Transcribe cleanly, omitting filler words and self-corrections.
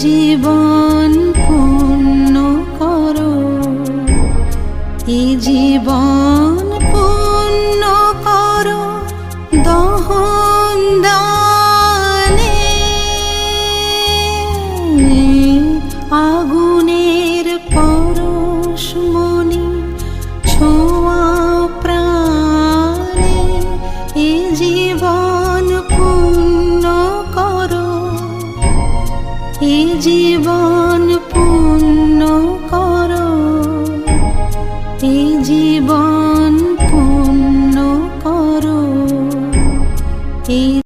জীবন পূর্ণ করো, এ জীবন পূর্ণ করো দহন দানে। আগুনের পরশমণি ছোঁয়া প্রাণে, এ জীবন পূর্ণ করো, এ জীবন